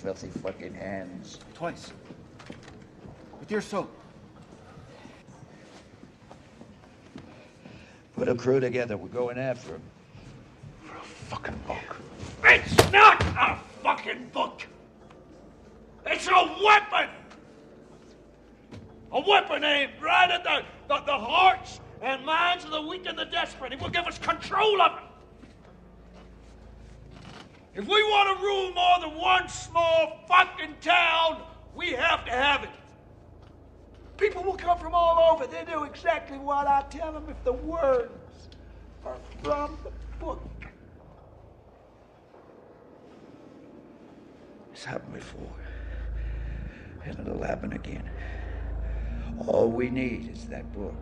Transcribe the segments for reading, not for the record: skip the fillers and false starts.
filthy fucking hands. Twice. With your soap. Put a crew together. We're going after him. For a fucking book. It's not a fucking book. It's a weapon. A weapon aimed right at the hearts and minds of the weak and the desperate. It will give us control of it. If we want to rule more than one small fucking town, we have to have it. People will come from all over. They do exactly what I tell them if the words are from the book. It's happened before. And it'll happen again. All we need is that book.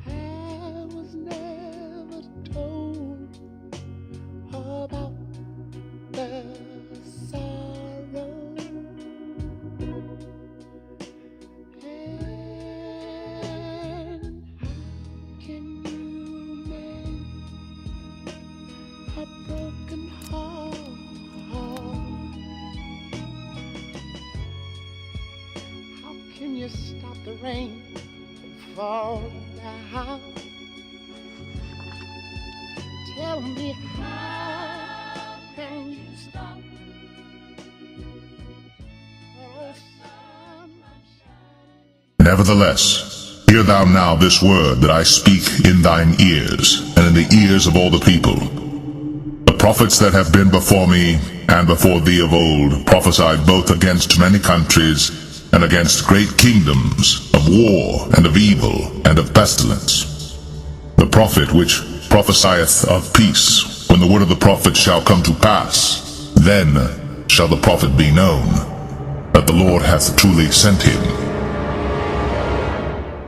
I was never told about the sorrow, and how can you mend a broken heart? How can you stop the rain from falling down? Tell me, how can you stop? Oh, sun shining. Nevertheless, hear thou now this word that I speak in thine ears, and in the ears of all the people. The prophets that have been before me, and before thee of old, prophesied both against many countries, and against great kingdoms, of war, and of evil, and of pestilence. The prophet which prophesieth of peace, when the word of the prophet shall come to pass, then shall the prophet be known, that the Lord hath truly sent him.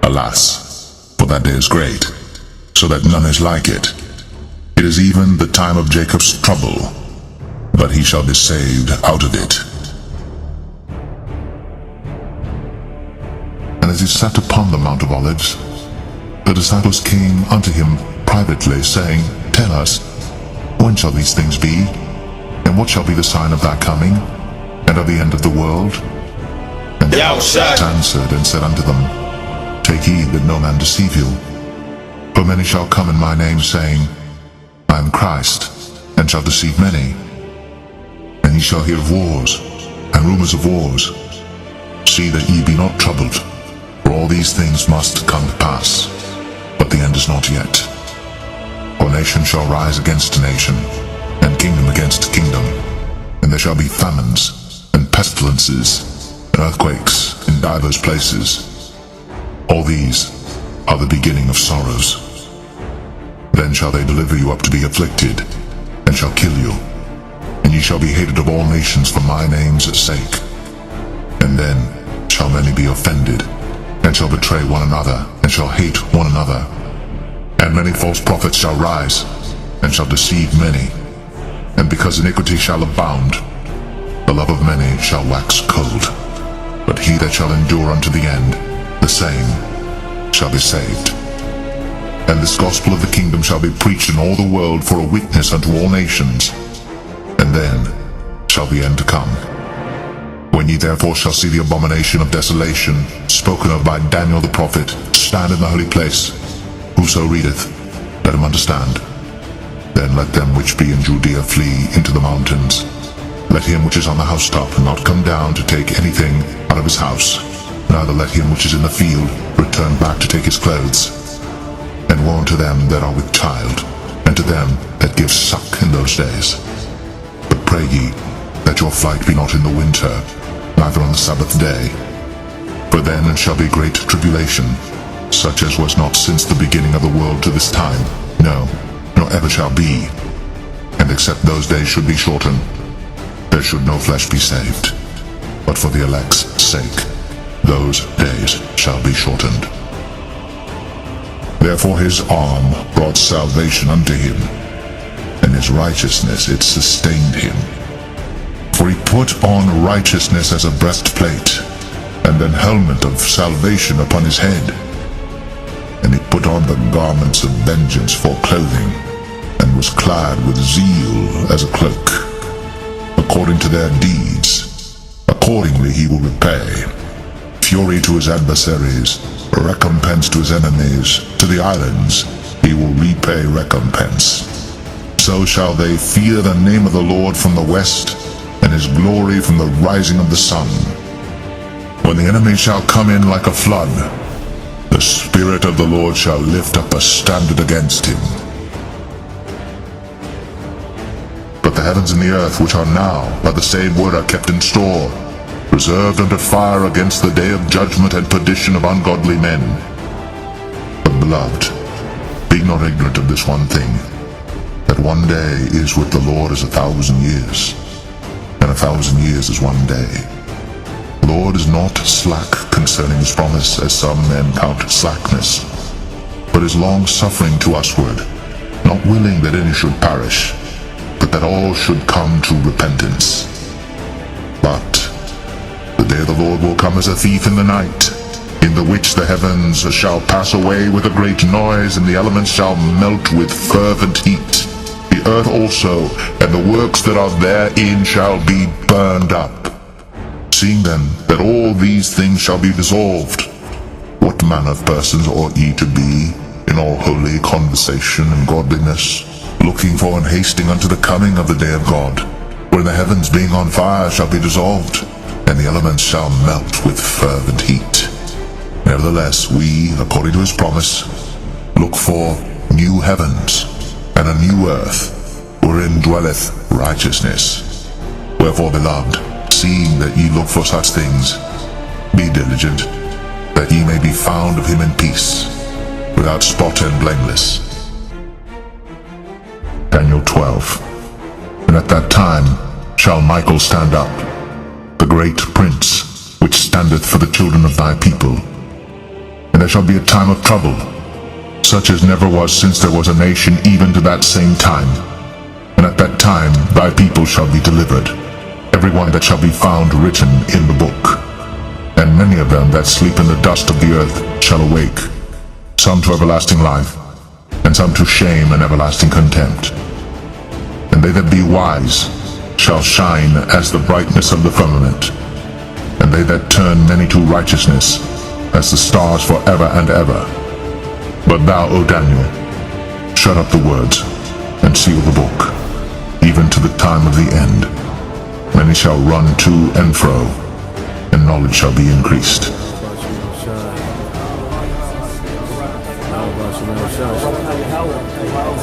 Alas, for that day is great, so that none is like it. It is even the time of Jacob's trouble, but he shall be saved out of it. And as he sat upon the Mount of Olives, the disciples came unto him privately, saying, Tell us, when shall these things be? And what shall be the sign of thy coming, and of the end of the world? And Jesus answered and said unto them, Take heed that no man deceive you. For many shall come in my name, saying, I am Christ, and shall deceive many. And ye shall hear of wars, and rumors of wars. See that ye be not troubled, for all these things must come to pass, but the end is not yet. For nation shall rise against nation, and kingdom against kingdom, and there shall be famines, and pestilences, and earthquakes in divers places. All these are the beginning of sorrows. Then shall they deliver you up to be afflicted, and shall kill you, and ye shall be hated of all nations for my name's sake. And then shall many be offended, and shall betray one another, and shall hate one another. And many false prophets shall rise, and shall deceive many. And because iniquity shall abound, the love of many shall wax cold. But he that shall endure unto the end, the same shall be saved. And this gospel of the kingdom shall be preached in all the world for a witness unto all nations. And then shall the end come. When ye therefore shall see the abomination of desolation, spoken of by Daniel the prophet, stand in the holy place, whoso readeth, let him understand. Then let them which be in Judea flee into the mountains. Let him which is on the housetop not come down to take anything out of his house, neither let him which is in the field return back to take his clothes. And woe unto them that are with child, and to them that give suck in those days. But pray ye, that your flight be not in the winter, neither on the Sabbath day. For then shall be great tribulation, such as was not since the beginning of the world to this time, no, nor ever shall be. And except those days should be shortened, there should no flesh be saved. But for the elect's sake, those days shall be shortened. Therefore his arm brought salvation unto him, and his righteousness it sustained him. For he put on righteousness as a breastplate, and an helmet of salvation upon his head. And he put on the garments of vengeance for clothing, and was clad with zeal as a cloak. According to their deeds, accordingly he will repay. Fury to his adversaries, recompense to his enemies. To the islands he will repay recompense. So shall they fear the name of the Lord from the west, and his glory from the rising of the sun. When the enemy shall come in like a flood, the Spirit of the Lord shall lift up a standard against him. But the heavens and the earth, which are now by the same word, are kept in store, reserved under fire against the day of judgment and perdition of ungodly men. But beloved, be not ignorant of this one thing, that one day is with the Lord as 1,000 years, and 1,000 years is one day. The Lord is not slack concerning his promise, as some men count slackness, but is long-suffering to usward, not willing that any should perish, but that all should come to repentance. But the day of the Lord will come as a thief in the night, in the which the heavens shall pass away with a great noise, and the elements shall melt with fervent heat. The earth also, and the works that are therein, shall be burned up. Seeing then that all these things shall be dissolved, what manner of persons ought ye to be in all holy conversation and godliness, looking for and hasting unto the coming of the day of God, when the heavens being on fire shall be dissolved, and the elements shall melt with fervent heat? Nevertheless, we, according to his promise, look for new heavens and a new earth, wherein dwelleth righteousness. Wherefore, beloved, seeing that ye look for such things, be diligent, that ye may be found of him in peace, without spot and blameless. Daniel 12. And at that time shall Michael stand up, the great prince, which standeth for the children of thy people. And there shall be a time of trouble, such as never was since there was a nation, even to that same time. And at that time thy people shall be delivered, every one that shall be found written in the book. And many of them that sleep in the dust of the earth shall awake, some to everlasting life, and some to shame and everlasting contempt. And they that be wise shall shine as the brightness of the firmament, and they that turn many to righteousness as the stars forever and ever. But thou, O Daniel, shut up the words, and seal the book, even to the time of the end. Many shall run to and fro, and knowledge shall be increased.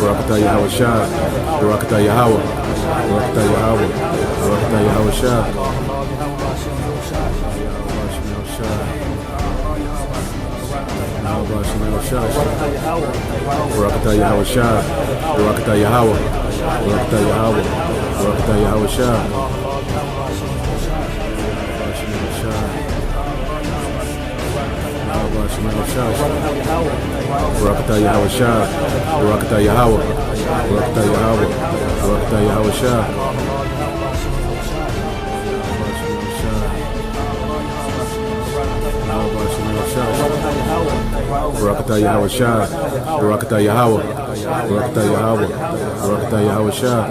Barakatah Yahweh Shah, Barakatah Yahweh, Barakatah Yahweh, Barakatah Yahweh Shah, Barakatah Yahweh Shah, Barakatah Yahweh, Barakatah Yahweh, Barakatah Yahweh Shah. Barakatah Yahweh Shah, Barakatah Yahweh, Barakatah Yahweh, Barakatah Yahweh Shah. Barakatah Yahweh Shah, Barakatah Yahweh, Barakatah Yahweh, Barakatah Yahweh Shah.